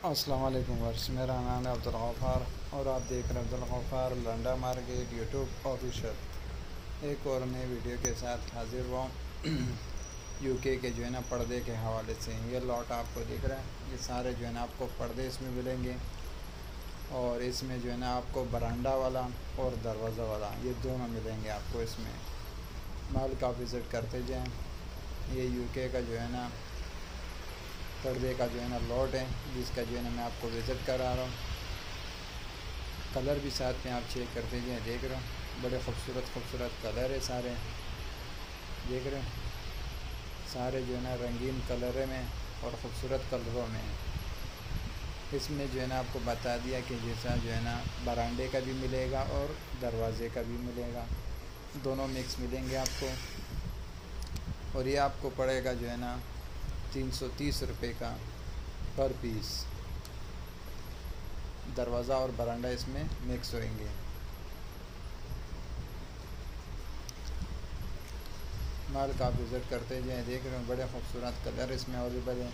अस्सलाम वालेकुम वर्ष, मेरा नाम है अब्दुल गफ़ार और आप देख रहे हैं Abdul Ghaffar Landa market YouTube official. एक और नए वीडियो के साथ हाजिर हुआ यूके के जो है ना पर्दे के हवाले से। ये लॉट आपको दिख रहा है, ये सारे जो है ना आपको पर्दे इसमें मिलेंगे और इसमें जो है ना आपको बरांडा वाला और दरवाज़ा वाला ये दोनों मिलेंगे आपको। इसमें माल का विज़िट करते जाएँ। ये यूके का जो है ना पर्दे का जो है ना लॉट है, जिसका जो है ना मैं आपको विज़िट करा रहा हूँ। कलर भी साथ में आप चेक करते जाएँ। देख रहे हो बड़े खूबसूरत कलर है सारे, देख रहे हो सारे जो है ना रंगीन कलर में और ख़ूबसूरत कलरों में। इसमें जो है ना आपको बता दिया कि जैसा जो है ना बरांडे का भी मिलेगा और दरवाज़े का भी मिलेगा, दोनों मिक्स मिलेंगे आपको। और ये आपको पड़ेगा जो है ना 330 रुपये का पर पीस। दरवाज़ा और बरांडा इसमें मिक्स होंगे। माल का आप विज़िट करते जाएँ। देख रहे हो बड़े खूबसूरत कलर इसमें अवेलेबल है।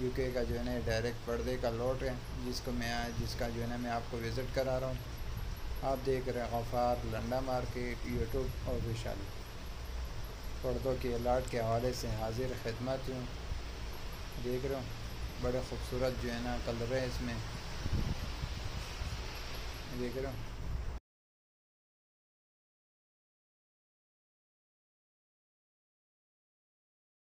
यूके का जो है ना डायरेक्ट पर्दे का लॉट है, जिसका जो है ना मैं आपको विज़िट करा रहा हूँ। आप देख रहे हैं Ghaffar Landa market YouTube official. पर्दों के लाट के हवाले से हाजिर खिदमत हूँ। देख रहे हो बड़े खूबसूरत जो है ना कलर है इसमें, देख रहे हो।